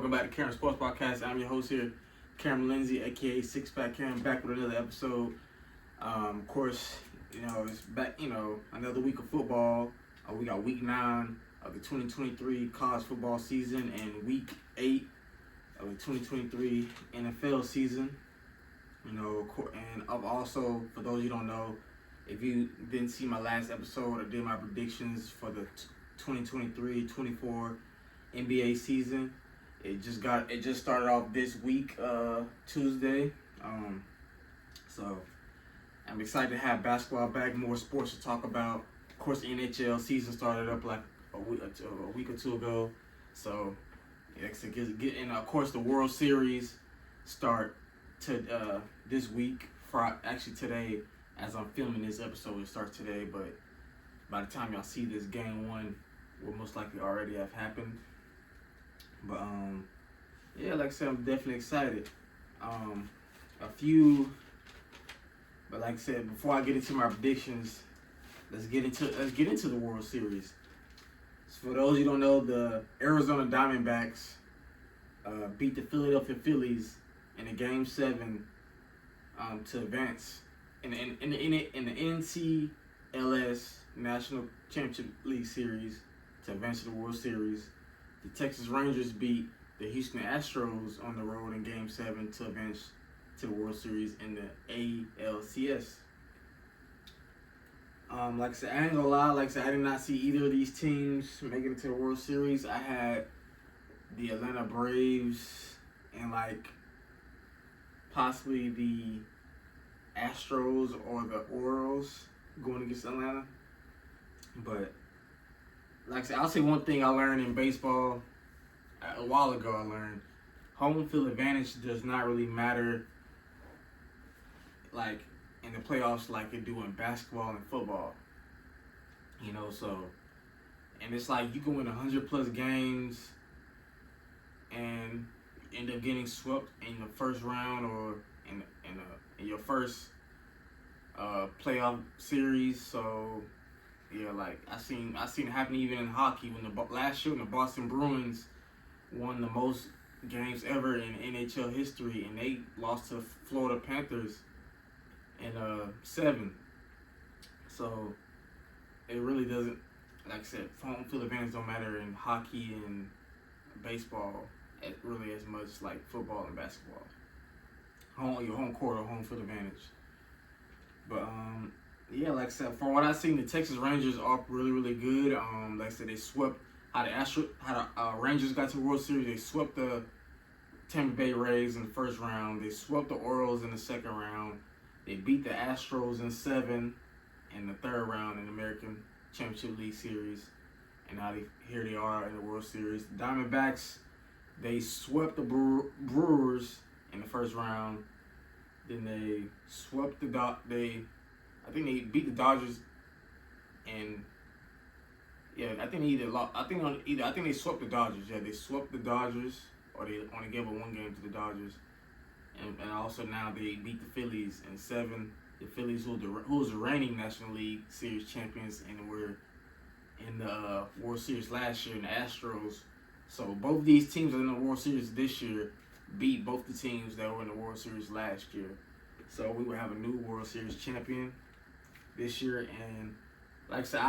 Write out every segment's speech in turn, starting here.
Welcome back to Cameron Sports Podcast. I'm your host here, Cameron Lindsay, aka Six Pack Cam, back with another episode. Of course, it's back. Another week of football. We got week 9 of the 2023 college football season and week 8 of the 2023 NFL season. And I've also, for those you don't know, if you didn't see my last episode, I did my predictions for the 2023-24 NBA season. It just started off this week, Tuesday. So I'm excited to have basketball back, more sports to talk about. Of course, the NHL season started up like a week or two ago. So and of course the World Series start to this week. Actually today, as I'm filming this episode, it starts today. But by the time y'all see this, Game 1 will most likely already have happened. But like I said, I'm definitely excited. But like I said, before I get into my predictions, let's get into the World Series. So for those you don't know, the Arizona Diamondbacks beat the Philadelphia Phillies in a Game 7 to advance in the NCLS National Championship League Series to advance to the World Series. The Texas Rangers beat the Houston Astros on the road in Game 7 to advance to the World Series in the ALCS. Like I said, I ain't gonna lie. Like I said, I did not see either of these teams making it to the World Series. I had the Atlanta Braves and possibly the Astros or the Orioles going against Atlanta. But like I said, I'll say one thing I learned in baseball a while ago. I learned home field advantage does not really matter like in the playoffs like it do in basketball and football. And it's like you can win 100+ games and end up getting swept in the first round or in your first playoff series. So yeah, like I seen it happen even in hockey when last year when the Boston Bruins won the most games ever in NHL history, and they lost to the Florida Panthers in 7. So it really doesn't, like I said, home field advantage don't matter in hockey and baseball really as much like football and basketball. Your home court or home field advantage. But like I said, from what I've seen, the Texas Rangers are really, really good. Like I said, they swept how the Rangers got to the World Series. They swept the Tampa Bay Rays in the first round. They swept the Orioles in the second round. They beat the Astros in 7 in the third round in the American Championship League Series. And now here they are in the World Series. The Diamondbacks, they swept the Brewers in the first round. Then they swept I think they beat the Dodgers, and I think they swept the Dodgers. Yeah, they swept the Dodgers, or they only gave up one game to the Dodgers, and also now they beat the Phillies in 7. The Phillies, who was the reigning National League Series champions, and were in the World Series last year, and the Astros. So both these teams are in the World Series this year. Beat both the teams that were in the World Series last year. So we will have a new World Series champion this year. And like I said,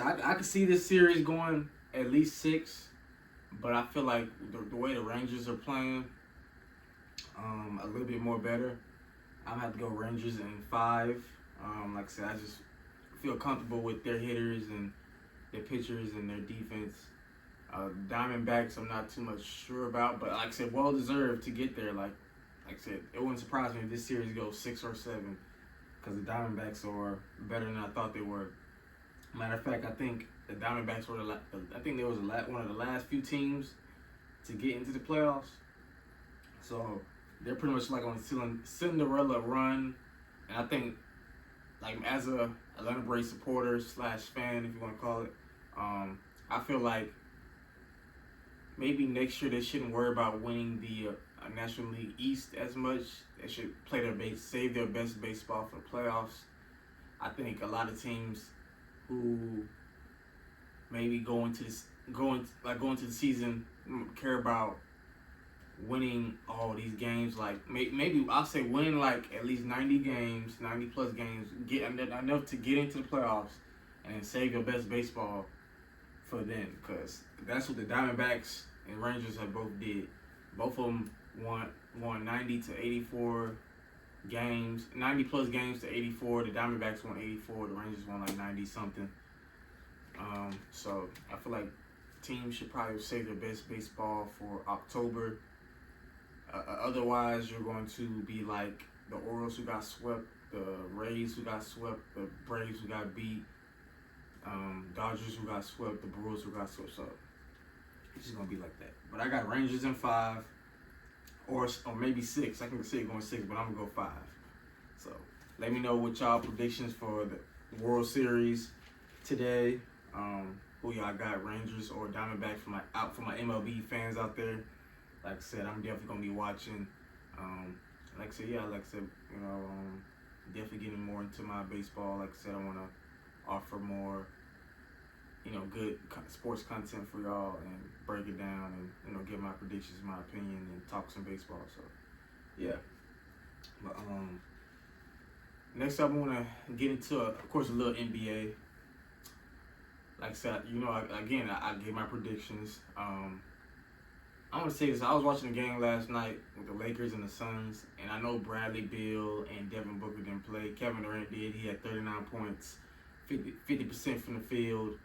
I could see this series going at least 6. But I feel like the way the Rangers are playing, a little bit more better. I'm going to have to go Rangers in 5. Like I said, I just feel comfortable with their hitters and their pitchers and their defense. Diamondbacks, I'm not too much sure about, but like I said, well deserved to get there. Like I said, it wouldn't surprise me if this series goes 6 or 7, because the Diamondbacks are better than I thought they were. Matter of fact, I think the Diamondbacks were one of the last few teams to get into the playoffs. So they're pretty much like on a Cinderella run, and I think, like as a Atlanta Braves supporter / fan, if you want to call it, I feel like maybe next year they shouldn't worry about winning the National League East as much. They should save their best baseball for the playoffs. I think a lot of teams who maybe go into going to the season, care about winning all these games. Like maybe I'll say win like at least 90 games, 90 plus games, get enough to get into the playoffs, and then save your best baseball for then, because that's what the Diamondbacks and Rangers have both did. Both of them won 90 to 84 games, 90 plus games to 84. The Diamondbacks won 84. The Rangers won like 90 something. So I feel like teams should probably save their best baseball for October. Otherwise, you're going to be like the Orioles who got swept, the Rays who got swept, the Braves who got beat, Dodgers who got swept, the Brewers who got swept. So it's just gonna be like that. But I got Rangers in 5, or maybe 6. I can say going 6, but I'm gonna go 5. So let me know what y'all predictions for the World Series today. Who y'all got, Rangers or Diamondbacks, for my MLB fans out there. Like I said, I'm definitely gonna be watching. Like I said, definitely getting more into my baseball. Like I said, I want to offer more, good sports content for y'all and break it down and give my predictions, my opinion, and talk some baseball. So, yeah. But next up, I want to get into, of course, a little NBA. Like I said, I gave my predictions. I want to say this. I was watching a game last night with the Lakers and the Suns, and I know Bradley Beal and Devin Booker didn't play. Kevin Durant did. He had 39 points, 50% from the field.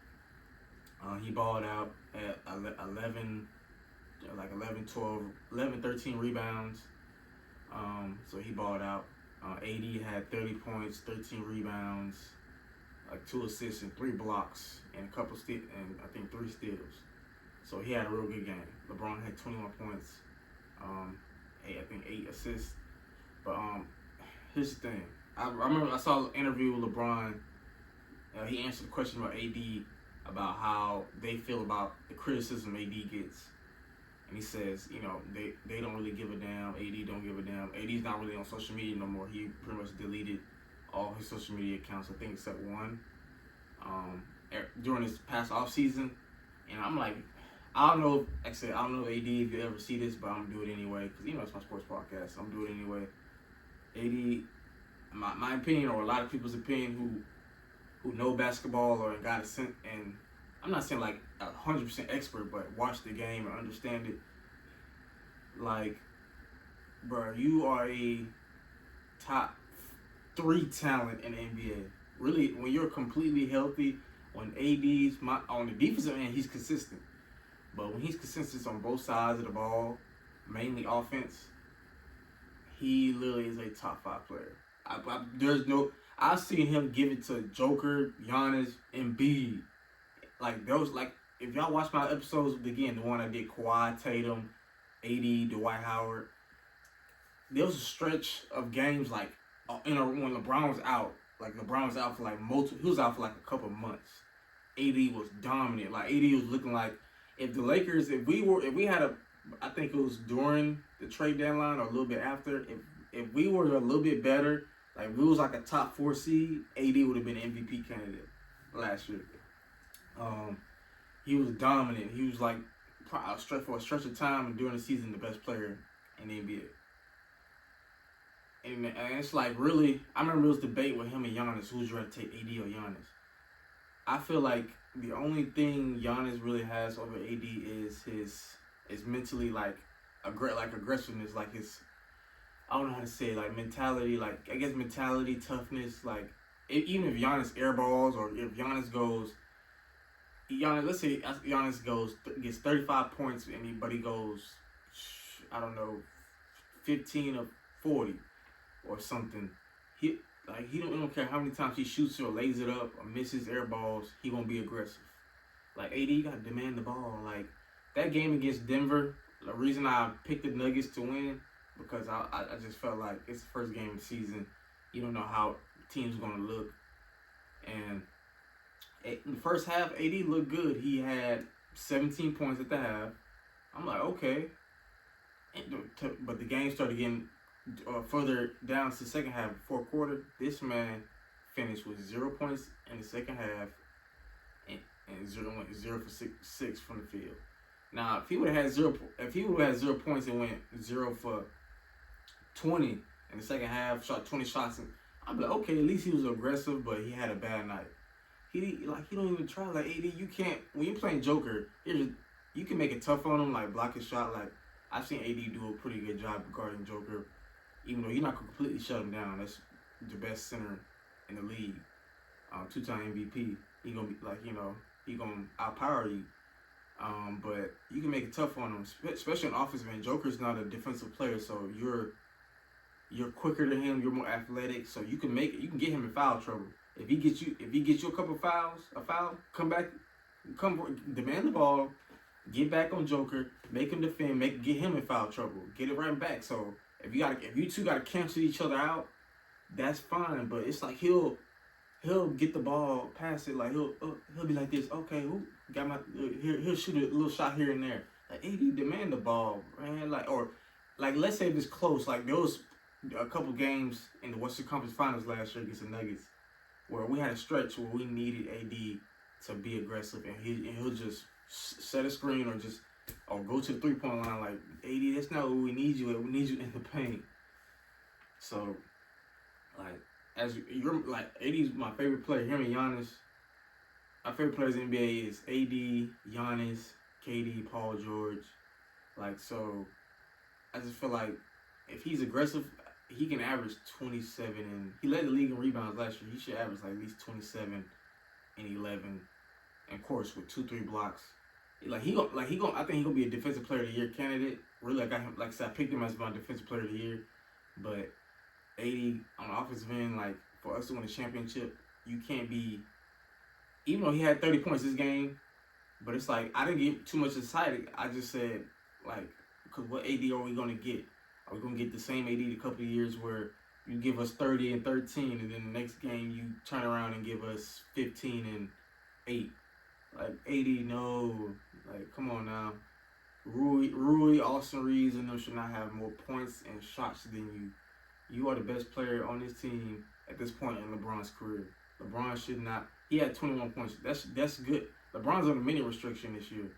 He balled out at 11, 13 rebounds. So he balled out. AD had 30 points, 13 rebounds, like 2 assists and 3 blocks, and a couple and I think 3 steals. So he had a real good game. LeBron had 21 points, 8 assists. But here's the thing. I remember I saw an interview with LeBron. He answered the question about AD, about how they feel about the criticism AD gets. And he says, they don't really give a damn. AD don't give a damn. AD's not really on social media no more. He pretty much deleted all his social media accounts, I think except one, during this past off season. And I'm like, I don't know if AD, if you ever see this, but I'm gonna do it anyway, because it's my sports podcast. I'm gonna do it anyway. AD, my opinion, or a lot of people's opinion who know basketball or got a sense, and I'm not saying like 100% expert, but watch the game and understand it. Like, bro, you are a top 3 talent in the NBA. Really, when you're completely healthy, when AD's on the defensive end, he's consistent. But when he's consistent on both sides of the ball, mainly offense, he literally is a top 5 player. I've seen him give it to Joker, Giannis, Embiid. Like those, if y'all watch my episodes, again, the one I did, Kawhi, Tatum, AD, Dwight Howard, there was a stretch of games when LeBron was out. Like LeBron was out for he was out for a couple of months. AD was dominant. Like AD was looking like, if the Lakers, I think it was during the trade deadline or a little bit after, if we were a little bit better, like we was like a top 4 seed, AD would have been an MVP candidate last year. He was dominant. He was like, for a stretch of time during the season, the best player in the NBA. And it's like, really, I remember there was debate with him and Giannis, who's ready to take AD or Giannis. I feel like the only thing Giannis really has over AD is his mentally aggressiveness, like his, I don't know how to say it, like mentality, mentality, toughness. Like even if Giannis airballs, or if let's say Giannis gets 35 points but he goes, I don't know, 15 or 40 or something. He don't care how many times he shoots or lays it up or misses air balls, he won't be aggressive. Like AD, you gotta demand the ball. Like that game against Denver, the reason I picked the Nuggets to win, because I just felt like it's the first game of the season. You don't know how teams are gonna look. And in the first half, AD looked good. He had 17 points at the half. I'm like, okay. But the game started getting further down to the second half, fourth quarter. This man finished with 0 points in the second half, and 0 for six from the field. Now, if he would have had 0 points and went 0 for 20 in the second half, shot 20 shots, and I'd be like, okay, at least he was aggressive, but he had a bad night. He don't even try. Like, AD, you can't, when you're playing Joker, you can make it tough on him, like block his shot. Like, I've seen AD do a pretty good job guarding Joker, even though you're not completely shut him down. That's the best center in the league. 2-time MVP. He gonna be like, he gonna outpower you. But you can make it tough on him, especially on offensive end. Joker's not a defensive player, so you're quicker than him. You're more athletic, so you can get him in foul trouble. If he gets you a couple fouls, come back, demand the ball, get back on Joker, make him defend, get him in foul trouble, get it right back. So if you two gotta cancel each other out, that's fine. But it's like he'll get the ball, pass it, like he'll be like this. Okay, who got my? He'll shoot a little shot here and there. Like AD, demand the ball, man. Like let's say if it's close. Like there was a couple games in the Western Conference Finals last year against the Nuggets where we had a stretch where we needed AD to be aggressive, and he'll just set a screen or go to the 3-point line. Like AD, that's not what we need you at. We need you in the paint. So like. As you're like, AD's my favorite player. Him and Giannis. My favorite players in the NBA is AD, Giannis, KD, Paul George. Like, so I just feel like if he's aggressive, he can average 27 and he led the league in rebounds last year. He should average like at least 27 and 11, and of course with 2-3 blocks. I think he gonna be a defensive player of the year candidate. Really, I got him. Like I said, I picked him as my defensive player of the year, but 80 on the offensive end, like for us to win a championship, you can't be. Even though he had 30 points this game, but it's like I didn't get too much excited. I just said like, because what AD are we gonna get? Are we gonna get the same AD a couple of years where you give us 30 and 13, and then the next game you turn around and give us 15 and 8? Like 80, no, like come on now. Rui, Austin Reeves, and them should not have more points and shots than you. You are the best player on this team at this point in LeBron's career. LeBron should not. He had 21 points. That's good. LeBron's on a minute restriction this year,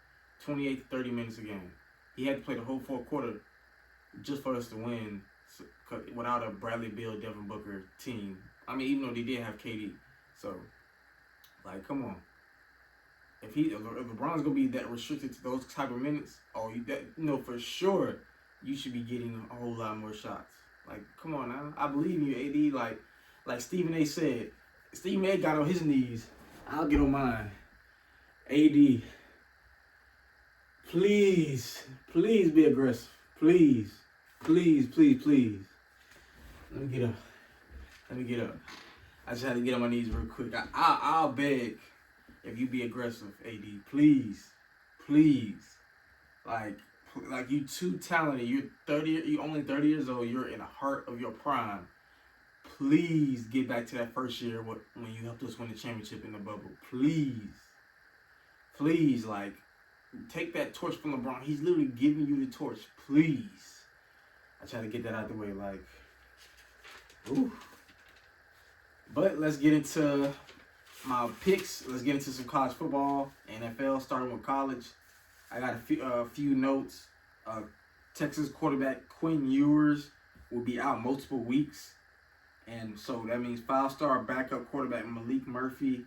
28 to 30 minutes a game. He had to play the whole fourth quarter just for us to win without a Bradley Beal, Devin Booker team. I mean, even though they did have KD. So, like, come on. If LeBron's gonna be that restricted to those type of minutes, for sure, you should be getting a whole lot more shots. Like, come on now. I believe in you, AD. Like Stephen A. said. Stephen A. got on his knees. I'll get on mine. AD, please be aggressive. Please. Let me get up. I just had to get on my knees real quick. I'll beg if you be aggressive, AD. Please. Like you too talented. You're only 30 years old. You're in the heart of your prime. Please get back to that first year when you helped us win the championship in the bubble. Please, like, take that torch from LeBron. He's literally giving you the torch. Please. I try to get that out the way, like, ooh. But let's get into my picks. Let's get into some college football, NFL, starting with college. I got a few notes. Texas quarterback Quinn Ewers will be out multiple weeks. And so that means 5-star backup quarterback Malik Murphy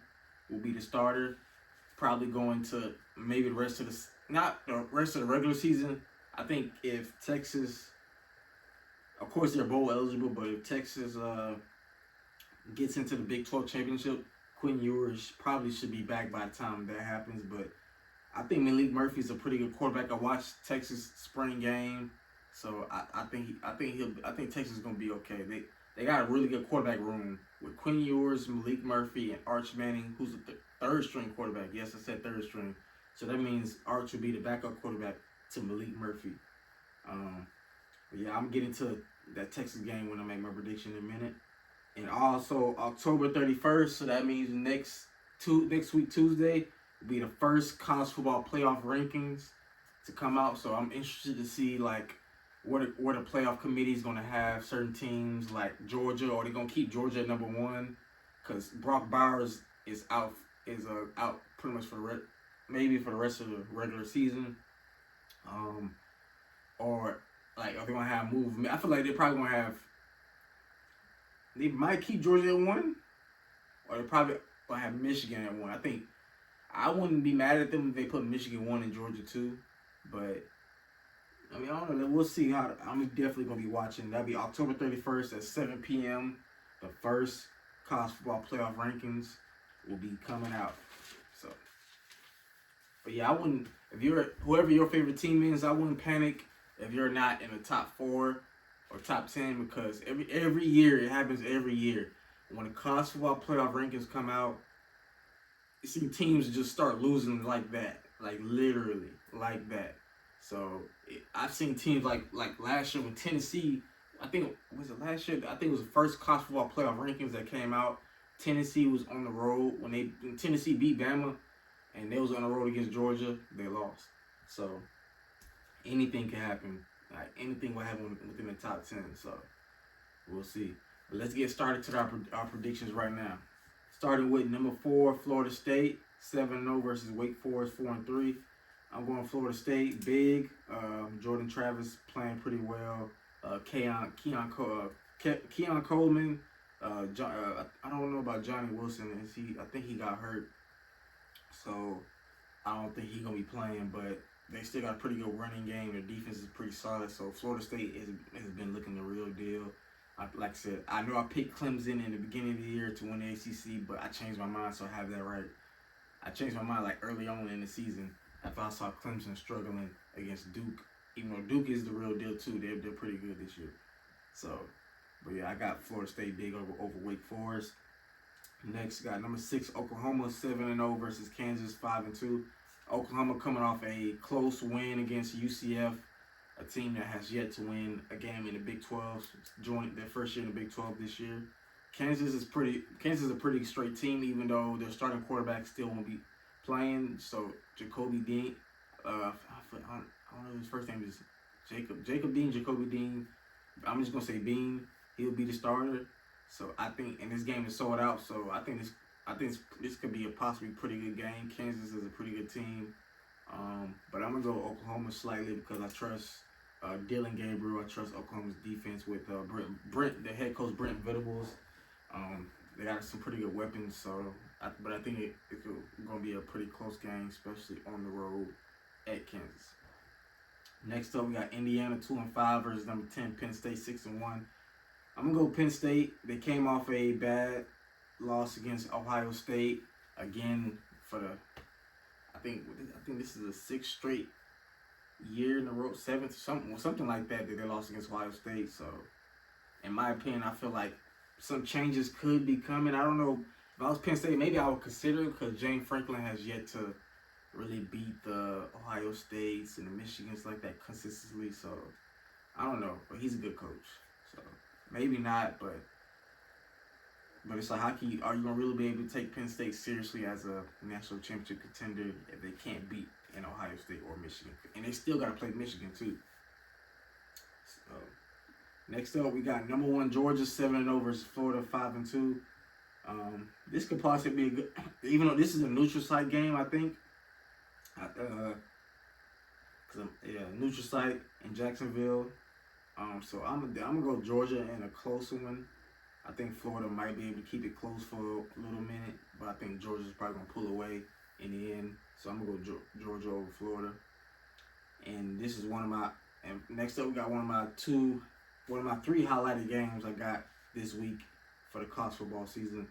will be the starter. Probably going to maybe not the rest of the regular season. I think if Texas, of course they're bowl eligible, but if Texas gets into the Big 12 championship, Quinn Ewers probably should be back by the time that happens. But I think Malik Murphy's a pretty good quarterback. I watched Texas spring game, so I think Texas is gonna be okay. They got a really good quarterback room with Quinn Ewers, Malik Murphy, and Arch Manning, who's a third-string quarterback. Yes, I said third string. So that means Arch will be the backup quarterback to Malik Murphy. But yeah, I'm getting to that Texas game when I make my prediction in a minute. And also October 31st, so that means next week Tuesday will be the first college football playoff rankings to come out. So I'm interested to see like where the playoff committee is going to have certain teams like Georgia, or they're going to keep Georgia at number 1 because Brock Bowers is out pretty much maybe for the rest of the regular season. Or like, are they gonna have movement? I feel like they're probably gonna have. They might keep Georgia at 1, or they probably gonna have Michigan at 1. I think I wouldn't be mad at them if they put Michigan 1 and Georgia 2, but I mean, I don't know. We'll see how. I'm definitely gonna be watching. That'll be October 31st at 7 p.m. The first college football playoff rankings will be coming out. So, but yeah, I wouldn't. If you're whoever your favorite team is, I wouldn't panic if you're not in the top 4 or top 10, because every year it happens every year. When the college football playoff rankings come out, you see teams just start losing like that, like literally like that. So I've seen teams like last year when Tennessee, I think was it last year? I think it was the first college football playoff rankings that came out. Tennessee was on the road when Tennessee beat Bama, and they was on the road against Georgia. They lost. So anything can happen. Like anything will happen within the top 10. So we'll see. But let's get started to our predictions right now. Starting with number 4, Florida State, 7-0 versus Wake Forest, 4-3. I'm going Florida State big. Jordan Travis playing pretty well. Keon Coleman. I don't know about Johnny Wilson. I think he got hurt, so I don't think he's gonna be playing. But they still got a pretty good running game. Their defense is pretty solid. So Florida State has been looking the real deal. Like I said, I know I picked Clemson in the beginning of the year to win the ACC, but I changed my mind, so I have that right. I changed my mind like early on in the season after I saw Clemson struggling against Duke. Even though Duke is the real deal too, they're pretty good this year. So, but yeah, I got Florida State big over Wake Forest. Next, got number 6 Oklahoma, 7-0 versus Kansas, 5-2. Oklahoma coming off a close win against UCF, a team that has yet to win a game in the Big 12. Joined their first year in the Big 12 this year. Kansas is a pretty straight team, even though their starting quarterback still won't be playing. So Jacoby Dean, I don't know his first name is Jacob Dean, Jacoby Dean. I'm just gonna say Bean. He'll be the starter. So I think, and this game is sold out. So I think this could be a possibly pretty good game. Kansas is a pretty good team. But I'm gonna go Oklahoma slightly because I trust Dylan Gabriel. I trust Oklahoma's defense with the head coach Brent Venables. They got some pretty good weapons. But I think it's gonna be a pretty close game, especially on the road at Kansas. Next up, we got Indiana 2-5 versus number 10 Penn State 6-1. I'm gonna go Penn State. They came off a bad loss against Ohio State again I think this is the 6th straight year in a row, 7th, something like that they lost against Ohio State. So, in my opinion, I feel like some changes could be coming. I don't know. If I was Penn State, maybe I would consider it because James Franklin has yet to really beat the Ohio States and the Michigans like that consistently. So, I don't know. But he's a good coach. So, maybe not, but it's like, are you going to really be able to take Penn State seriously as a national championship contender if they can't beat in Ohio State or Michigan? And they still got to play Michigan, too. So, next up, we got number 1 Georgia, 7-0 versus Florida, 5-2. This could possibly be a good, even though this is a neutral site game, I think. Neutral site in Jacksonville. So I'm gonna go Georgia in a close one. I think Florida might be able to keep it close for a little minute, but I think Georgia's probably gonna pull away in the end. So I'm gonna go Georgia over Florida. And this is and next up we got one of my 3 highlighted games I got this week for the college football season.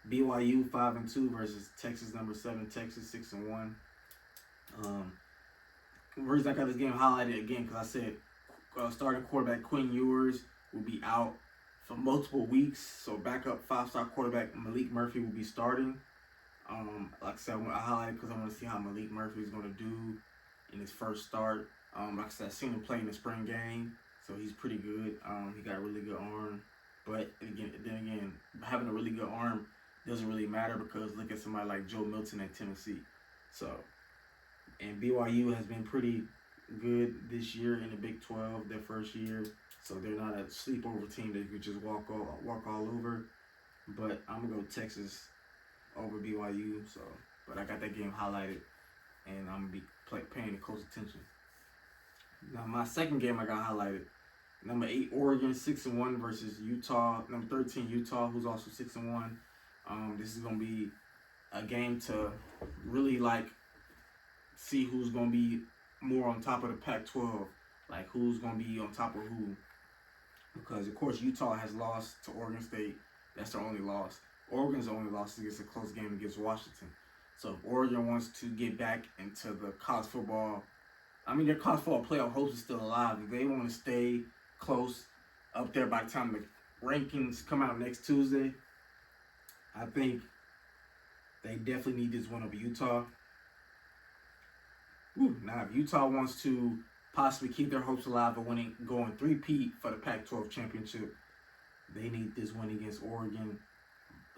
BYU 5-2 versus Texas number 7 Texas 6-1. The reason I got this game highlighted again because I said starting quarterback Quinn Ewers will be out for multiple weeks. So backup 5-star quarterback Malik Murphy will be starting. Like I said, I highlighted because I want to see how Malik Murphy is going to do in his first start. Like I said, I seen him play in the spring game, so he's pretty good. He got a really good arm. But again, having a really good arm doesn't really matter because look at somebody like Joe Milton at Tennessee. So, and BYU has been pretty good this year in the Big 12, their first year. So they're not a sleepover team that you could just walk all over. But I'm gonna go Texas over BYU. So but I got that game highlighted, and I'm gonna be paying close attention. Now my second game I got highlighted. Number 8 Oregon 6-1 versus Utah. Number 13 Utah, who's also 6-1. This is gonna be a game to really like see who's gonna be more on top of the Pac-12, like who's gonna be on top of who. Because of course Utah has lost to Oregon State. That's their only loss. Oregon's only loss against a close game against Washington. So if Oregon wants to get back into the college football, their college football playoff hopes are still alive. If they want to stay close up there by the time the rankings come out next Tuesday, I think they definitely need this win over Utah. Now, if Utah wants to possibly keep their hopes alive of going 3-peat for the Pac-12 championship, they need this win against Oregon.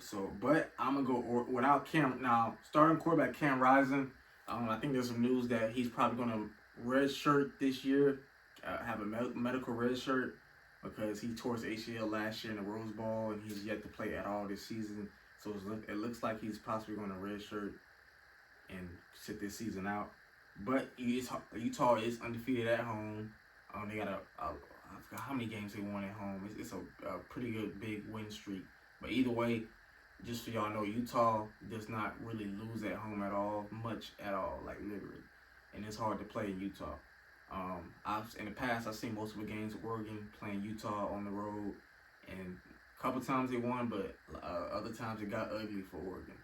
So, but I'm going to go without Cam. Now, starting quarterback Cam Rising, I think there's some news that he's probably going to redshirt this year, have a medical redshirt, because he tore his ACL last year in the Rose Bowl, and he's yet to play at all this season. So it looks like he's possibly going to redshirt and sit this season out. But Utah is undefeated at home. They got I forgot how many games they won at home. It's a pretty good big win streak. But either way, just so y'all know, Utah does not really lose at home much at all, like literally. And it's hard to play in Utah. In the past, I've seen most of the games of Oregon playing Utah on the road, and a couple times they won, but other times it got ugly for Oregon.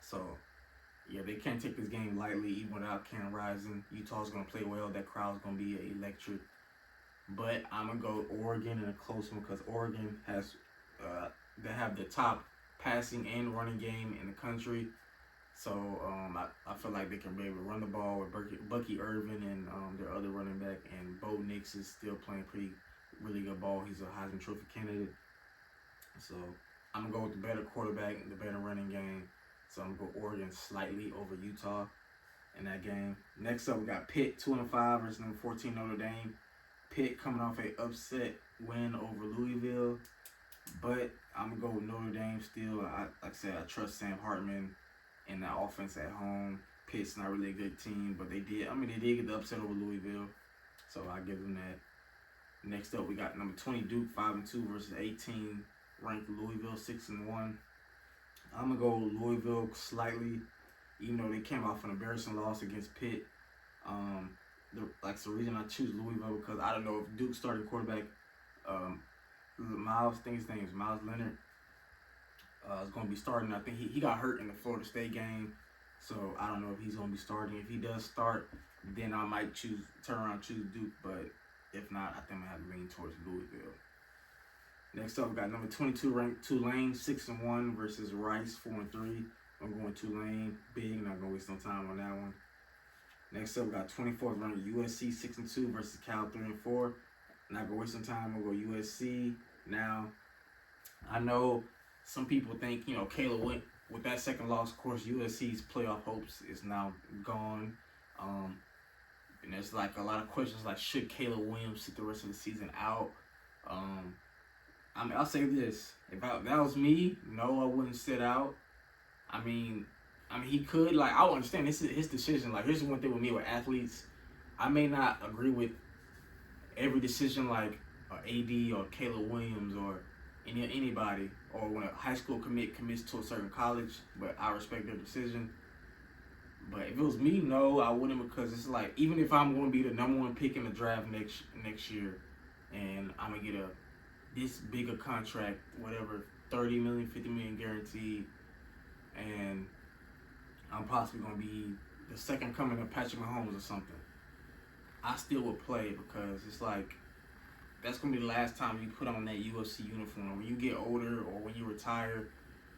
So, yeah, they can't take this game lightly, even without Cam Rising. Utah's going to play well. That crowd's going to be electric. But I'm going to go Oregon in a close one, because Oregon they have the top passing and running game in the country. So I feel like they can be able to run the ball with Bucky Irvin and their other running back, and Bo Nix is still playing really good ball. He's a Heisman Trophy candidate. So I'm going to go with the better quarterback and the better running game. So I'm going to go Oregon slightly over Utah in that game. Next up, we got Pitt 2-5 versus number 14 Notre Dame. Pitt coming off an upset win over Louisville. But I'm going to go with Notre Dame still. Like I said, I trust Sam Hartman in that offense at home. Pitt's not really a good team, but they did get the upset over Louisville. So I give them that. Next up, we got number 20 Duke 5-2 versus 18 ranked Louisville 6-1. I'm going to go Louisville slightly, even though they came off an embarrassing loss against Pitt. The reason I choose Louisville, because I don't know if Duke's starting quarterback, I think his name is Miles Leonard, is going to be starting. I think he got hurt in the Florida State game, so I don't know if he's going to be starting. If he does start, then I might turn around and choose Duke, but if not, I think I'm going to have to lean towards Louisville. Next up, we got number 22 ranked Tulane 6-1 versus Rice 4-3. I'm going Tulane big, not going to waste no time on that one. Next up, we got 24th ranked USC 6-2 versus Cal 3-4. Not going to waste some time, we'll go USC. Now, I know some people think, Caleb went with that second loss. Of course, USC's playoff hopes is now gone. And there's like a lot of questions like, should Caleb Williams sit the rest of the season out? I'll say this: if that was me, no, I wouldn't sit out. He could. Like, I would understand this is his decision. Like, here's the one thing with me with athletes: I may not agree with every decision, like AD or Caleb Williams or anybody, or when a high school commits to a certain college. But I respect their decision. But if it was me, no, I wouldn't, because it's like, even if I'm going to be the number one pick in the draft next year, and I'm gonna get this bigger contract, whatever, $30 million, $50 million guaranteed, and I'm possibly going to be the second coming of Patrick Mahomes or something, I still would play, because it's like, that's going to be the last time you put on that UFC uniform. When you get older or when you retire,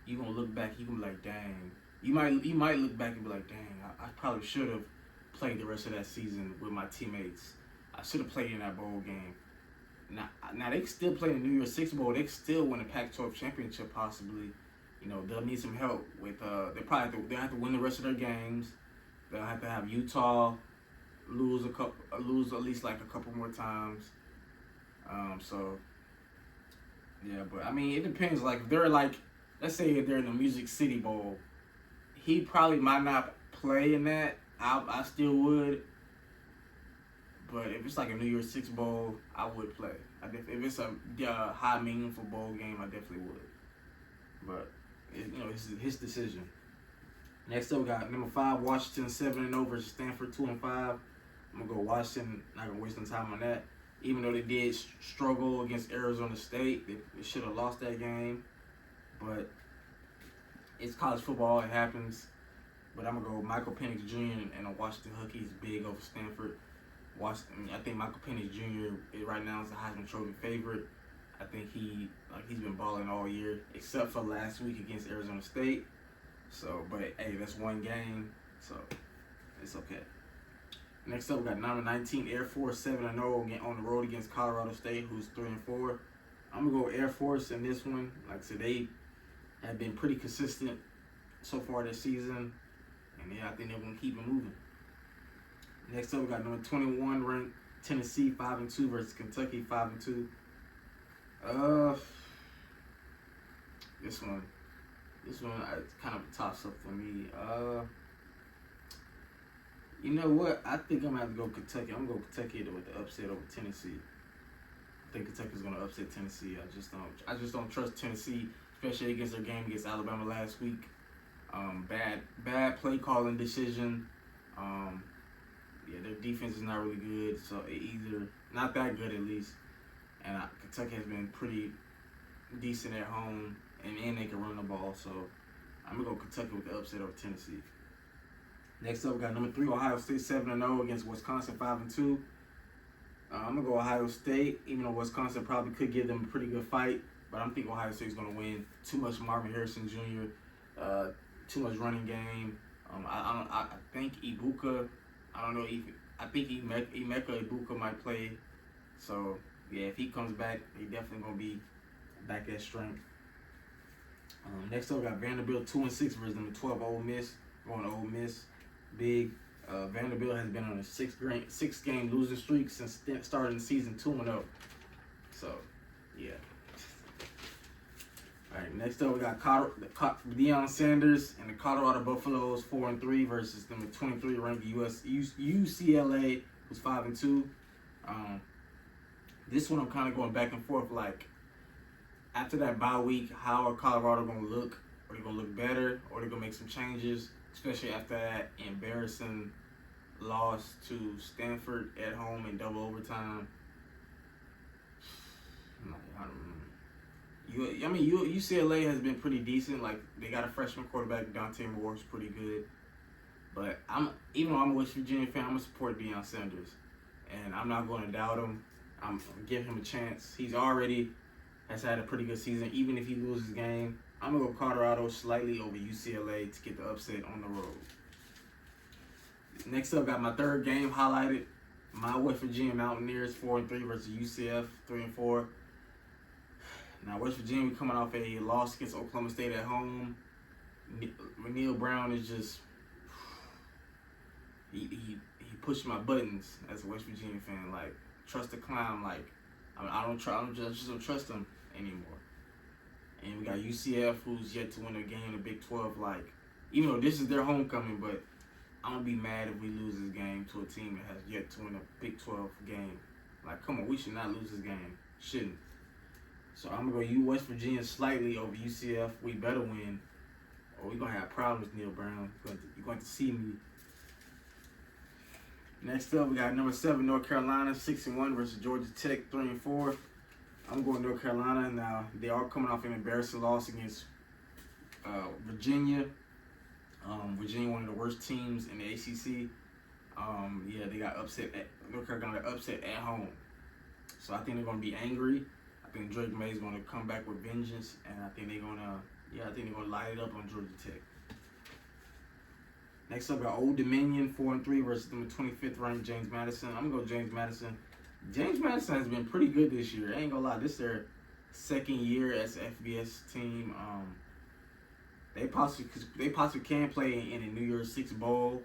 you're going to look back, you're going to be like, dang. You might look back and be like, dang, I probably should have played the rest of that season with my teammates. I should have played in that bowl game. Now they can still play in the New Year's Six Bowl. They can still win a Pac-12 championship possibly. They'll need some help with. They'll have to win the rest of their games. They'll have to have Utah lose at least like a couple more times. So yeah, but it depends. Like, if they're like, let's say if they're in the Music City Bowl, he probably might not play in that. I still would. But if it's like a New Year's Six bowl, I would play. If it's a high meaningful bowl game, I definitely would. But it's his decision. Next up, we got number 5, Washington 7-0 versus Stanford 2-5. I'm gonna go Washington. Not gonna waste some time on that. Even though they did struggle against Arizona State, they should have lost that game. But it's college football; it happens. But I'm gonna go Michael Penix Jr. and a Washington Hokies big over Stanford. Washington. I think Michael Penix Jr. right now is the Heisman Trophy favorite. I think he's been balling all year, except for last week against Arizona State. So, but hey, that's one game, so it's okay. Next up, we got number 19 Air Force 7-0 on the road against Colorado State, who's 3-4. I'm gonna go Air Force in this one. Like I said, they have been pretty consistent so far this season, and I think they're gonna keep it moving. Next up, we got number 21 ranked Tennessee 5-2 versus Kentucky 5-2. This one it's kind of a toss up for me. You know what? I think I'm gonna have to go Kentucky. I'm gonna go Kentucky with the upset over Tennessee. I think Kentucky's gonna upset Tennessee. I just don't trust Tennessee, especially against their game against Alabama last week. Bad play calling decision. Their defense is not really good, so either not that good at least. And Kentucky has been pretty decent at home, and they can run the ball. So I'm gonna go Kentucky with the upset over Tennessee. Next up, we got number 3 Ohio State 7-0 against Wisconsin 5-2. I'm gonna go Ohio State, even though Wisconsin probably could give them a pretty good fight, but I'm thinking Ohio State's gonna win. Too much Marvin Harrison Jr., too much running game. I think Ibuka. I don't know. I think Emeka Ibuka might play. So yeah, if he comes back, he definitely gonna be back at strength. Next up, we got Vanderbilt 2-6 versus number 12 Ole Miss. Going to Ole Miss, big. Vanderbilt has been on a 6-game losing streak since starting the season 2-0. So yeah. All right, next up we got Deion Sanders and the Colorado Buffaloes 4-3 versus number 23 ranked UCLA, who's 5-2. This one I'm kind of going back and forth. Like after that bye week, how are Colorado gonna look? Are they gonna look better, or they gonna make some changes? Especially after that embarrassing loss to Stanford at home in double overtime. UCLA has been pretty decent. Like they got a freshman quarterback, Dante Moore's pretty good. But even though I'm a West Virginia fan, I'm gonna support Deion Sanders, and I'm not going to doubt him. I'm gonna give him a chance. He's already has had a pretty good season, even if he loses game. I'm gonna go Colorado slightly over UCLA to get the upset on the road. Next up, got my third game highlighted. My West Virginia Mountaineers 4-3 versus UCF 3-4. Now West Virginia coming off a loss against Oklahoma State at home. Neil Brown is just he pushed my buttons as a West Virginia fan. Like trust the clown. Like I just don't trust him anymore. And we got UCF, who's yet to win a game in the Big 12. Like, even though this is their homecoming, but I'm going to be mad if we lose this game to a team that has yet to win a Big 12 game. Like, come on, we should not lose this game. Shouldn't. So I'm going to go West Virginia slightly over UCF. We better win, or we're going to have problems, Neil Brown. You're going to see me. Next up, we got number 7 North Carolina 6-1 versus Georgia Tech 3-4. I'm going North Carolina. Now, they are coming off an embarrassing loss against Virginia. Virginia, one of the worst teams in the ACC. They got upset. North Carolina got upset at home. So I think they're going to be angry. I think Drake May is going to come back with vengeance, and I think they're going to light it up on Georgia Tech. Next up, got Old Dominion 4-3 versus number 25th ranked James Madison. I'm going to go James Madison. James Madison has been pretty good this year. I ain't gonna lie, this is their second year as an FBS team. They possibly can play in a New Year's Six bowl,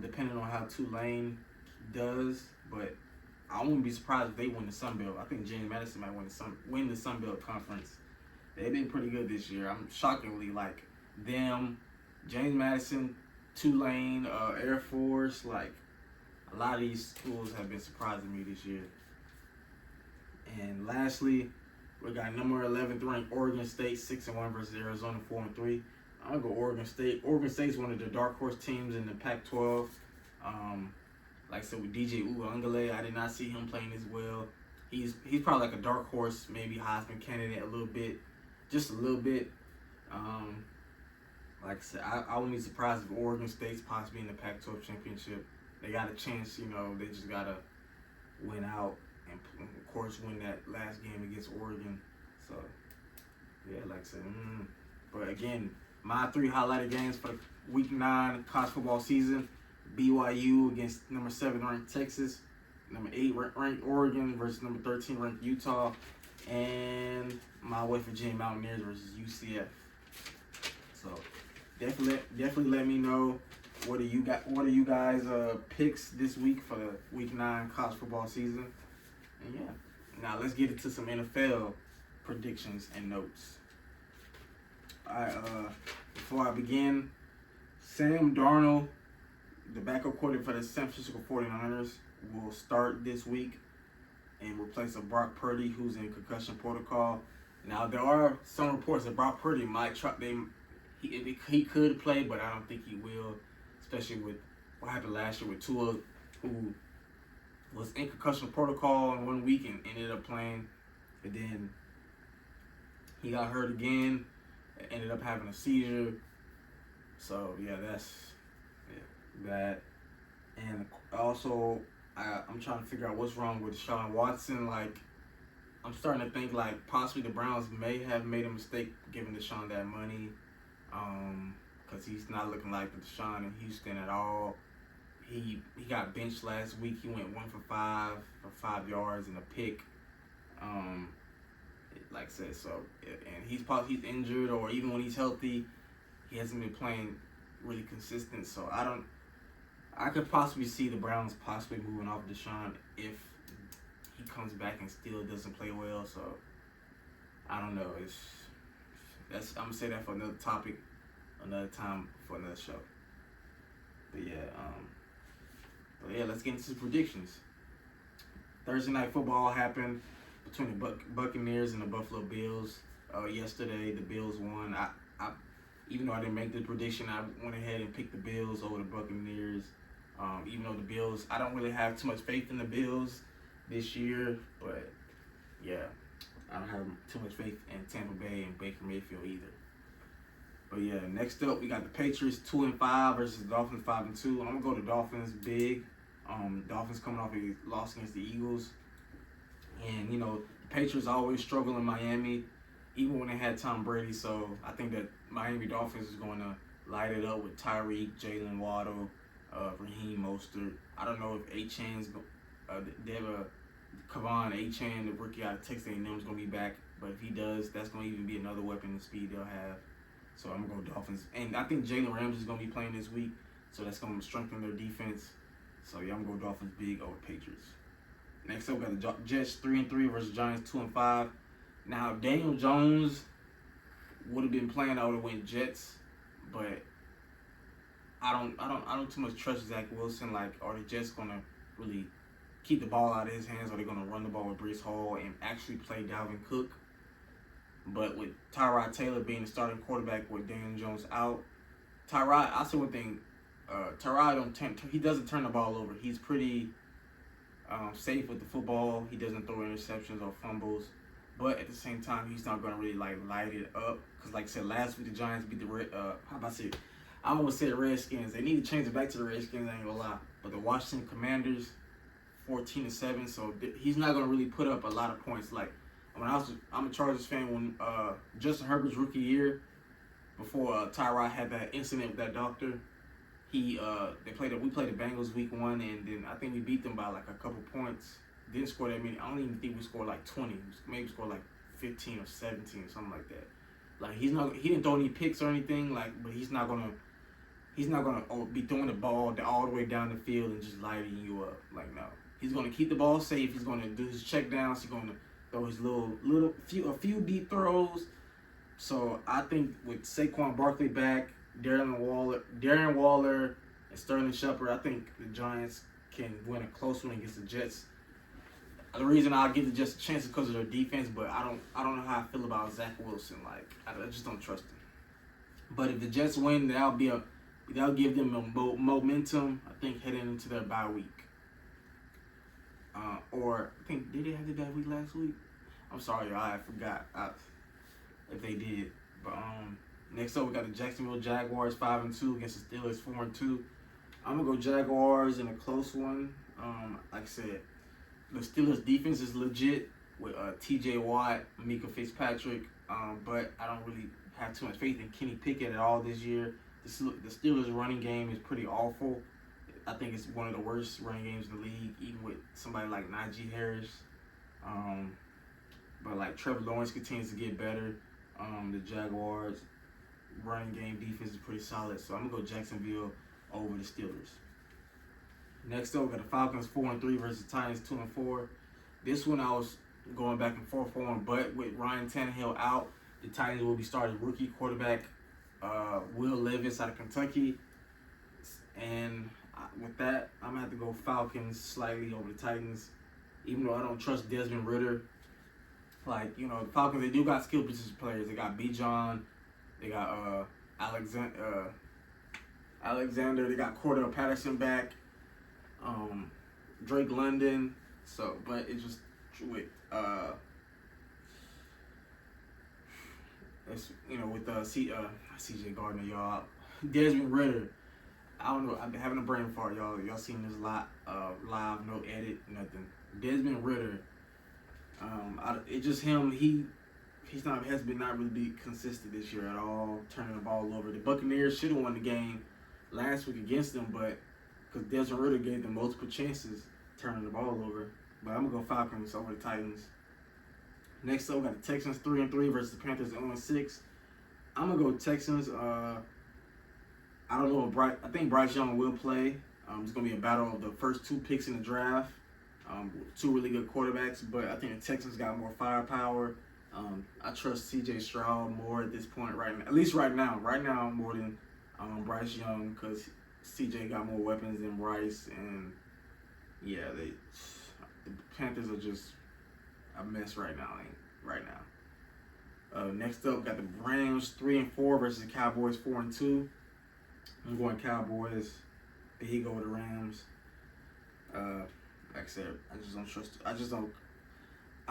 depending on how Tulane does. But I wouldn't be surprised if they win the Sun Belt. I think James Madison might win the Sun Belt Conference. They've been pretty good this year. I'm shockingly like them, James Madison, Tulane, Air Force, like a lot of these schools have been surprising me this year. And lastly, we got number 11th ranked Oregon State 6-1 versus Arizona 4-3. I'm gonna go Oregon State. Oregon State's one of the dark horse teams in the Pac-12. Like I said, with DJ Uiagalelei, I did not see him playing as well. He's probably like a dark horse, maybe Heisman candidate a little bit, just a little bit. Like I said, I wouldn't be surprised if Oregon State's possibly in the Pac-12 championship. They got a chance, they just gotta win out and of course win that last game against Oregon. So yeah, like I said, but again, my 3 highlighted games for the Week 9 college football season: BYU against number 7 ranked Texas, number 8 ranked Oregon versus number 13 ranked Utah, and my West Virginia Mountaineers versus UCF. So definitely let me know what are you guys picks this week for the Week 9 college football season. And yeah, now let's get into some NFL predictions and notes. Alright, before I begin, Sam Darnold, the backup quarterback for the San Francisco 49ers, will start this week and replace Brock Purdy, who's in concussion protocol. Now, there are some reports that Brock Purdy might try. He could play, but I don't think he will, especially with what happened last year with Tua, who was in concussion protocol in 1 week and ended up playing, and then he got hurt again, ended up having a seizure. So yeah, that's that. And also, I'm trying to figure out what's wrong with Deshaun Watson. Like, I'm starting to think like possibly the Browns may have made a mistake giving Deshaun that money, because he's not looking like the Deshaun in Houston at all. He got benched last week. He went 1 for 5 for 5 yards and a pick. Like I said, so, and he's injured, or even when he's healthy, he hasn't been playing really consistent. So I could possibly see the Browns possibly moving off Deshaun if he comes back and still doesn't play well. So I don't know. I'm gonna say that for another topic, another time for another show. But yeah, let's get into the predictions. Thursday night football happened between the Buccaneers and the Buffalo Bills. Yesterday, the Bills won. I even though I didn't make the prediction, I went ahead and picked the Bills over the Buccaneers. Even though the Bills, I don't really have too much faith in the Bills this year, but yeah, I don't have too much faith in Tampa Bay and Baker Mayfield either. But yeah, next up we got the Patriots 2-5 versus the Dolphins 5-2. I'm gonna go to Dolphins big. Dolphins coming off a loss against the Eagles, and the Patriots always struggle in Miami, even when they had Tom Brady. So I think that Miami Dolphins is going to light it up with Tyreek, Jalen Waddle, Raheem Mostert. I don't know if A-Chan's Kavon A-Chan, the rookie out of Texas A&M, is going to be back. But if he does, that's going to even be another weapon of speed they'll have. So I'm going to go Dolphins. And I think Jalen Ramsey is going to be playing this week, so that's going to strengthen their defense. So yeah, I'm going to go Dolphins big over Patriots. Next up, we got the Jets 3-3 versus Giants 2-5. Now, Daniel Jones would have been playing. I would have went Jets, but I don't too much trust Zach Wilson. Like, are the Jets gonna really keep the ball out of his hands, or are they gonna run the ball with Breece Hall and actually play Dalvin Cook? But with Tyrod Taylor being the starting quarterback with Daniel Jones out, Tyrod, I'll say one thing. Tyrod he doesn't turn the ball over. He's pretty safe with the football. He doesn't throw interceptions or fumbles. But at the same time, he's not going to really light it up. Because like I said, last week the Giants beat I almost said Redskins. They need to change it back to the Redskins, I ain't going to lie. But the Washington Commanders, 14-7. So he's not going to really put up a lot of points. Like, I'm a Chargers fan when Justin Herbert's rookie year, before Tyrod had that incident with that doctor. We played the Bengals week 1, and then I think we beat them by like a couple points. Didn't score that many. I don't even think we scored like 20. Maybe scored like 15 or 17 or something like that. Like, he didn't throw any picks or anything. Like, but he's not gonna be throwing the ball all the way down the field and just lighting you up. Like, no, he's gonna keep the ball safe. He's gonna do his check downs. He's gonna throw his a few deep throws. So I think with Saquon Barkley back, Darren Waller, and Sterling Shepard. I think the Giants can win a close one against the Jets. The reason I'll give the Jets a chance is because of their defense, but I don't know how I feel about Zach Wilson. Like I just don't trust him. But if the Jets win, that'll give them a momentum. I think heading into their bye week. Or I think did they have the bye week last week? I'm sorry, y'all. I forgot if they did. But next up we got the Jacksonville Jaguars 5-2 against the Steelers 4-2. I'm gonna go Jaguars in a close one. Like I said, the Steelers defense is legit with T.J. Watt, Mika Fitzpatrick, but I don't really have too much faith in Kenny Pickett at all this year. The Steelers' running game is pretty awful. I think it's one of the worst running games in the league, even with somebody like Najee Harris. But like Trevor Lawrence continues to get better. The Jaguars' running game defense is pretty solid, so I'm gonna go Jacksonville over the Steelers. Next up, we got the Falcons 4-3 versus Titans 2-4. This one I was going back and forth on, but with Ryan Tannehill out, the Titans will be starting rookie quarterback Will Levis out of Kentucky. And with that, I'm going to have to go Falcons slightly over the Titans, even though I don't trust Desmond Ridder. Like, the Falcons, they do got skill position players. They got Bijan, they got Alexander, they got Cordell Patterson back. Drake London, but it just with it's with CJ Gardner, y'all. Desmond Ridder, I don't know. I'm having a brain fart, y'all. Y'all seen this live, no edit, nothing. Desmond Ridder, it's just him. He's not really be consistent this year at all, turning the ball over. The Buccaneers should have won the game last week against them, but because Desmond Ridder gave them multiple chances turning the ball over. But I'm going to go Falcons over the Titans. Next up, we got the Texans 3-3 versus the Panthers 0-6. I'm going to go Texans. I don't know. I think Bryce Young will play. It's going to be a battle of the first two picks in the draft. Two really good quarterbacks, but I think the Texans got more firepower. I trust C.J. Stroud more at this point right now. At least right now. Right now more than Bryce Young, because CJ got more weapons than Bryce, and yeah, the Panthers are just a mess right now. Next up, got the Rams 3-4 versus the Cowboys 4-2. I'm going Cowboys. There you go with the Rams. Like I said, I just don't trust. I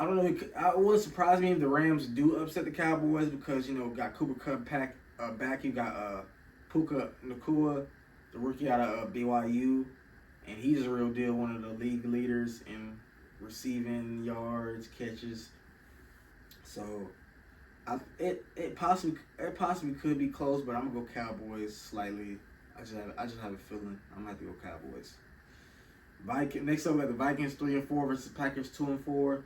don't know. It wouldn't surprise me if the Rams do upset the Cowboys because got Cooper Kupp back. You got Puka Nacua, the rookie out of BYU, and he's a real deal, one of the league leaders in receiving yards, catches. So, it possibly could be close, but I'm gonna go Cowboys slightly. I just have a feeling I'm gonna have to go Cowboys. Next up, we got the Vikings 3-4 versus Packers 2-4.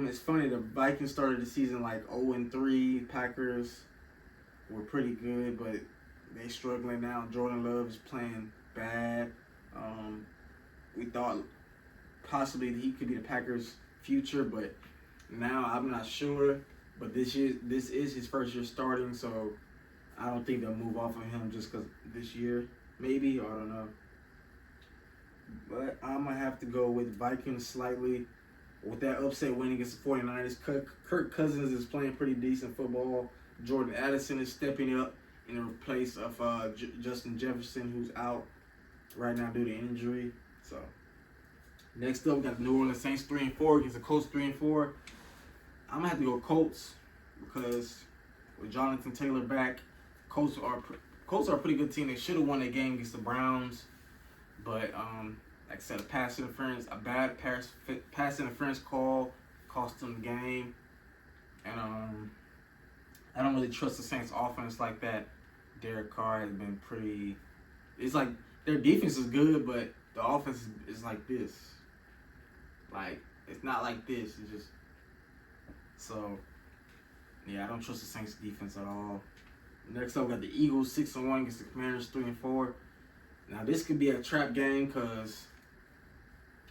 It's funny, the Vikings started the season like 0-3. Packers were pretty good, but they struggling now. Jordan Love is playing bad. We thought possibly he could be the Packers' future, but now I'm not sure. But this is his first year starting, so I don't think they'll move off of him just because this year, maybe, or I don't know. But I'm going to have to go with Vikings slightly. With that upset win against the 49ers, Kirk Cousins is playing pretty decent football. Jordan Addison is stepping up in place of Justin Jefferson, who's out right now due to injury. So, next up, we got the New Orleans Saints 3-4 against the Colts 3-4. I'm going to have to go Colts because with Jonathan Taylor back, Colts are a pretty good team. They should have won that game against the Browns. But, like I said, a bad pass interference call cost them the game. And I don't really trust the Saints offense like that. Derek Carr has been pretty... It's like their defense is good, but the offense is like this. Like, it's not like this. It's just... So, yeah, I don't trust the Saints defense at all. Next up, we got the Eagles 6-1 against the Commanders 3-4. Now, this could be a trap game because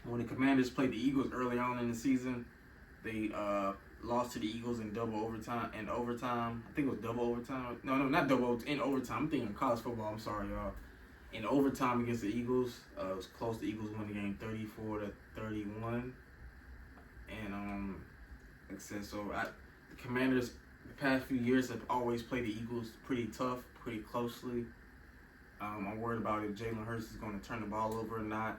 when the Commanders played the Eagles early on in the season, They lost to the Eagles in double overtime. In overtime, I think it was double overtime. No, not double. In overtime, I'm thinking college football. I'm sorry, y'all. In overtime against the Eagles, it was close. The Eagles won the game 34-31, and like I said, the Commanders the past few years have always played the Eagles pretty tough, pretty closely. I'm worried about if Jalen Hurts is going to turn the ball over or not.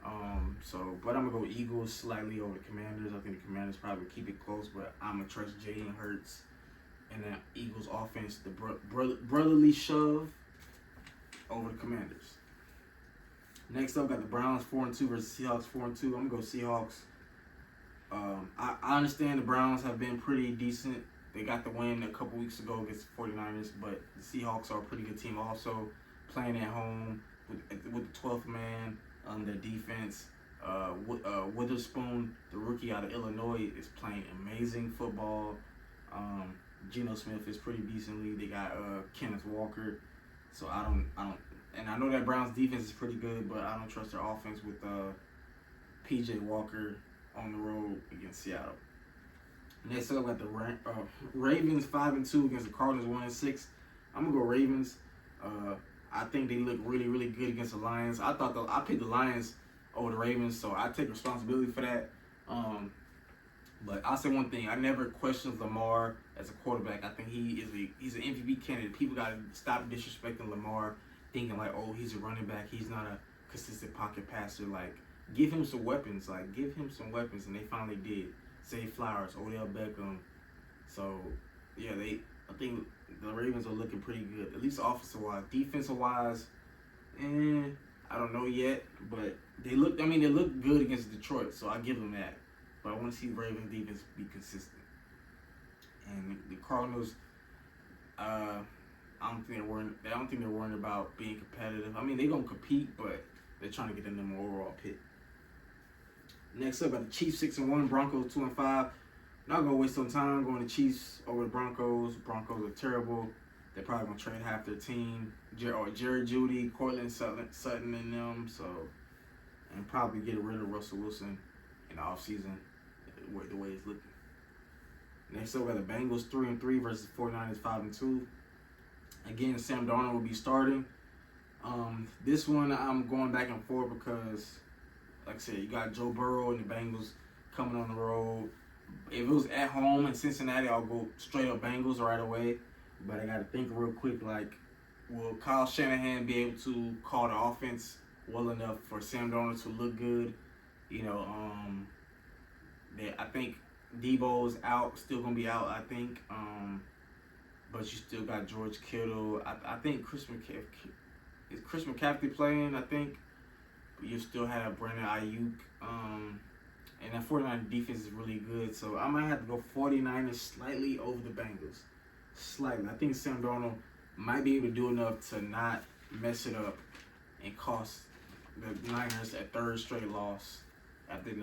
But I'm going to go Eagles slightly over the Commanders. I think the Commanders probably keep it close, but I'm going to trust Jalen Hurts and that Eagles offense, the brotherly shove over the Commanders. Next up, got the Browns 4-2 versus Seahawks 4-2. I'm going to go Seahawks. I understand the Browns have been pretty decent. They got the win a couple weeks ago against the 49ers, but the Seahawks are a pretty good team also, playing at home with the 12th man. Their defense, Witherspoon, the rookie out of Illinois, is playing amazing football. Geno Smith is pretty decently. They got Kenneth Walker, so I don't, and I know that Browns defense is pretty good, but I don't trust their offense with P.J. Walker on the road against Seattle. Next up, got the Ravens 5-2 against the Cardinals 1-6. I'm gonna go Ravens. I think they look really, really good against the Lions. I picked the Lions over the Ravens, so I take responsibility for that. But I'll say one thing: I never questioned Lamar as a quarterback. I think he's an MVP candidate. People gotta stop disrespecting Lamar, thinking like, oh, he's a running back. He's not a consistent pocket passer. Like, give him some weapons. And they finally did. Zay Flowers, Odell Beckham. So yeah, I think the Ravens are looking pretty good, at least offensive-wise. Defensive-wise, I don't know yet, but they look good against Detroit, so I give them that. But I want to see Ravens defense be consistent. And the Cardinals, I don't think they're worried about being competitive. I mean, they're gonna compete, but they're trying to get the number overall pick. Next up, got the Chiefs 6-1, Broncos 2-5. Not gonna waste some time going to Chiefs over the Broncos. Broncos are terrible. They're probably gonna trade half their team, Jerry Jeudy, Cortland Sutton, and them. So, and probably get rid of Russell Wilson in the offseason, the way it's looking. Next up, got the Bengals 3-3 versus 49ers 5-2. Again, Sam Darnold will be starting. This one I'm going back and forth because, like I said, you got Joe Burrow and the Bengals coming on the road. If it was at home in Cincinnati, I'll go straight up Bengals right away. But I got to think real quick, like, will Kyle Shanahan be able to call the offense well enough for Sam Darnold to look good? I think Debo's out, still going to be out, I think. But you still got George Kittle. I think Chris McCaffrey playing, I think. But you still have Brandon Ayuk. And that 49ers defense is really good. So I might have to go 49ers slightly over the Bengals. Slightly. I think Sam Darnold might be able to do enough to not mess it up and cost the Niners a third straight loss after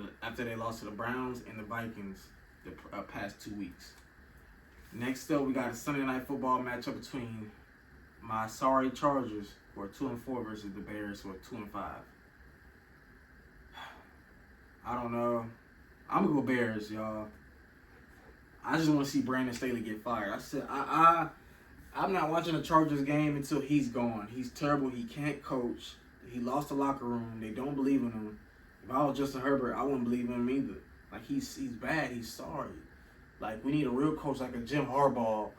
they lost to the Browns and the Vikings the past 2 weeks. Next up, we got a Sunday Night Football matchup between my sorry Chargers, who are 2-4, versus the Bears, who are 2-5. I don't know. I'm gonna go Bears, y'all. I just want to see Brandon Staley get fired. I'm not watching the Chargers game until he's gone. He's terrible. He can't coach. He lost the locker room. They don't believe in him. If I was Justin Herbert, I wouldn't believe in him either. Like, he's bad. He's sorry. Like, we need a real coach like a Jim Harbaugh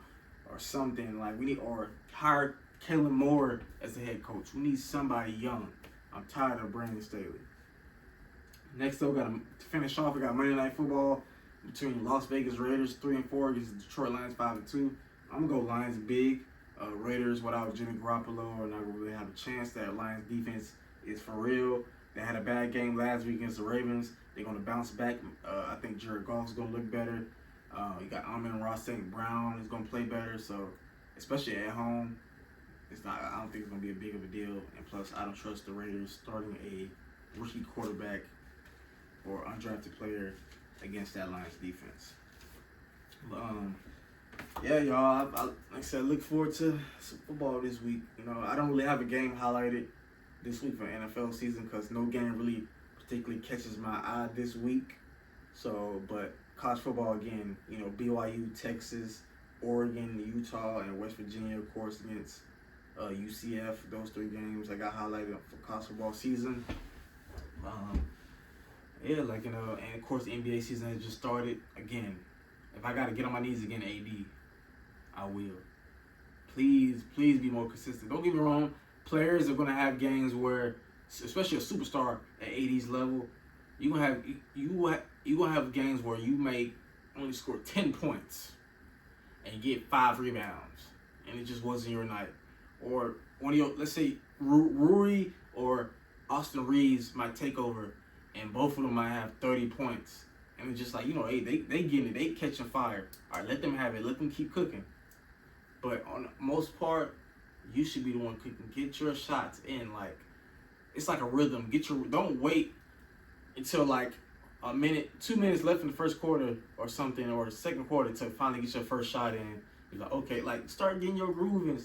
or something. Like, or hire Kellen Moore as the head coach. We need somebody young. I'm tired of Brandon Staley. Next up, to finish off, we got Monday Night Football between Las Vegas Raiders 3-4 against the Detroit Lions 5-2. I'm gonna go Lions big. Raiders without Jimmy Garoppolo are not gonna really have a chance. That Lions defense is for real. They had a bad game last week against the Ravens. They're gonna bounce back. I think Jared Goff's gonna look better. You got Amon-Ra St. Brown is gonna play better. So, especially at home, I don't think it's gonna be a big of a deal. And plus, I don't trust the Raiders starting a rookie quarterback or undrafted player against that Lions defense. Yeah, y'all. Like I said, look forward to some football this week. I don't really have a game highlighted this week for NFL season because no game really particularly catches my eye this week. So, but college football again, BYU, Texas, Oregon, Utah, and West Virginia, of course, against UCF. Those 3 games I got highlighted for college football season. And of course the NBA season has just started. Again, if I gotta get on my knees again, AD, I will. Please be more consistent. Don't get me wrong. Players are gonna have games where, especially a superstar at AD's level, you gonna have games where you may only score 10 points and you get 5 rebounds, and it just wasn't your night. Or one of your, let's say Rui or Austin Reeves might take over, and both of them might have 30 points, and it's just like, hey, they getting it, they catching fire. All right, let them have it, let them keep cooking. But on the most part, you should be the one cooking. Get your shots in. Like, it's like a rhythm. Don't wait until like a minute, 2 minutes left in the first quarter or something, or the second quarter to finally get your first shot in. You're like, okay, like start getting your groove in.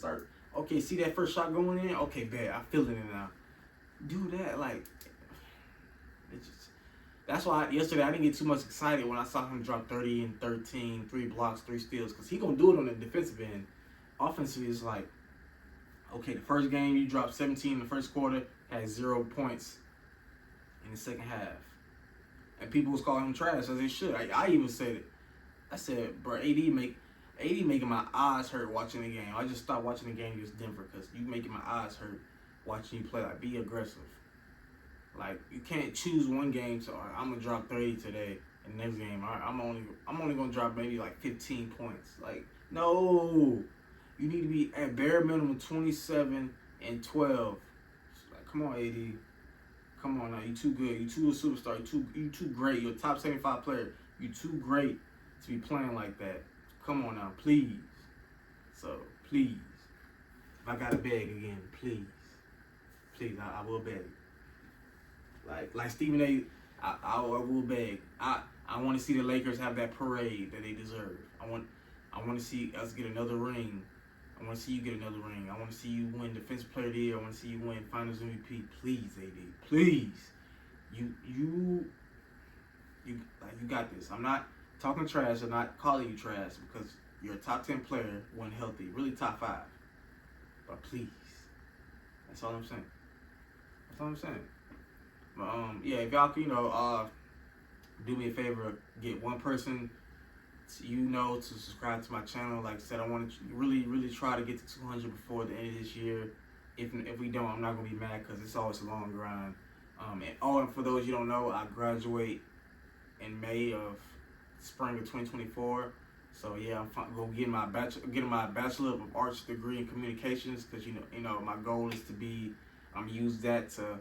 Okay, see that first shot going in? Okay, bad. I'm feeling it now. Do that. Like, that's why yesterday I didn't get too much excited when I saw him drop 30 and 13, 3 blocks, 3 steals, because he gonna do it on the defensive end. Offensively, it's like, okay, the first game you dropped 17 in the first quarter, had 0 points in the second half, and people was calling him trash, as they should. I even said it. I said, bro, AD making my eyes hurt watching the game. I just stopped watching the game against Denver because you making my eyes hurt watching you play. Like, be aggressive. Like, you can't choose one game. So I'm gonna drop 30 today, and next game, all right, I'm only gonna drop maybe like 15 points. Like, no, you need to be at bare minimum 27 and 12. Like, come on, AD. Come on now, you too good. You too a superstar. You too great. You're a top 75 player. You too great to be playing like that. Come on now, please. So, please. If I gotta beg again, please. Please, I will beg. Like Stephen A., I will beg. I want to see the Lakers have that parade that they deserve. I want to see us get another ring. I want to see you get another ring. I want to see you win Defensive Player of the Year. I want to see you win Finals MVP. Please, AD. Please. You got this. I'm not talking trash. I'm not calling you trash because you're a top 10 player when healthy. Really top 5. But please. That's all I'm saying. But yeah, if y'all can, do me a favor, get one person to subscribe to my channel. Like I said, I want to really try to get to 200 before the end of this year. If we don't, I'm not gonna be mad because it's always a long grind. And for those you don't know, I graduate in May of spring of 2024. So yeah, I'm gonna get my Bachelor of Arts degree in communications because my goal is to be use that to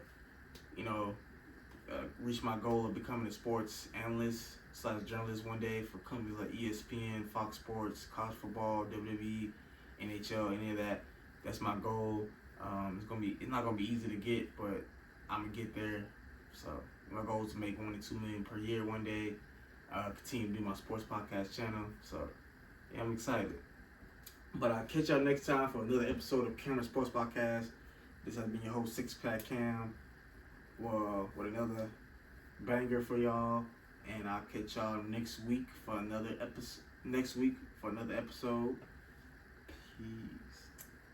reach my goal of becoming a sports analyst / journalist one day for companies like ESPN, Fox Sports, college football, WWE, NHL, any of that. That's my goal. It's not gonna be easy to get, but I'm gonna get there. So my goal is to make $1 to $2 million per year one day. Continue to do my sports podcast channel. So yeah, I'm excited. But I'll catch y'all next time for another episode of Cameron Sports Podcast. This has been your host, Six Pack Cam. Well, with another banger for y'all, and I'll catch y'all next week for another episode. Peace.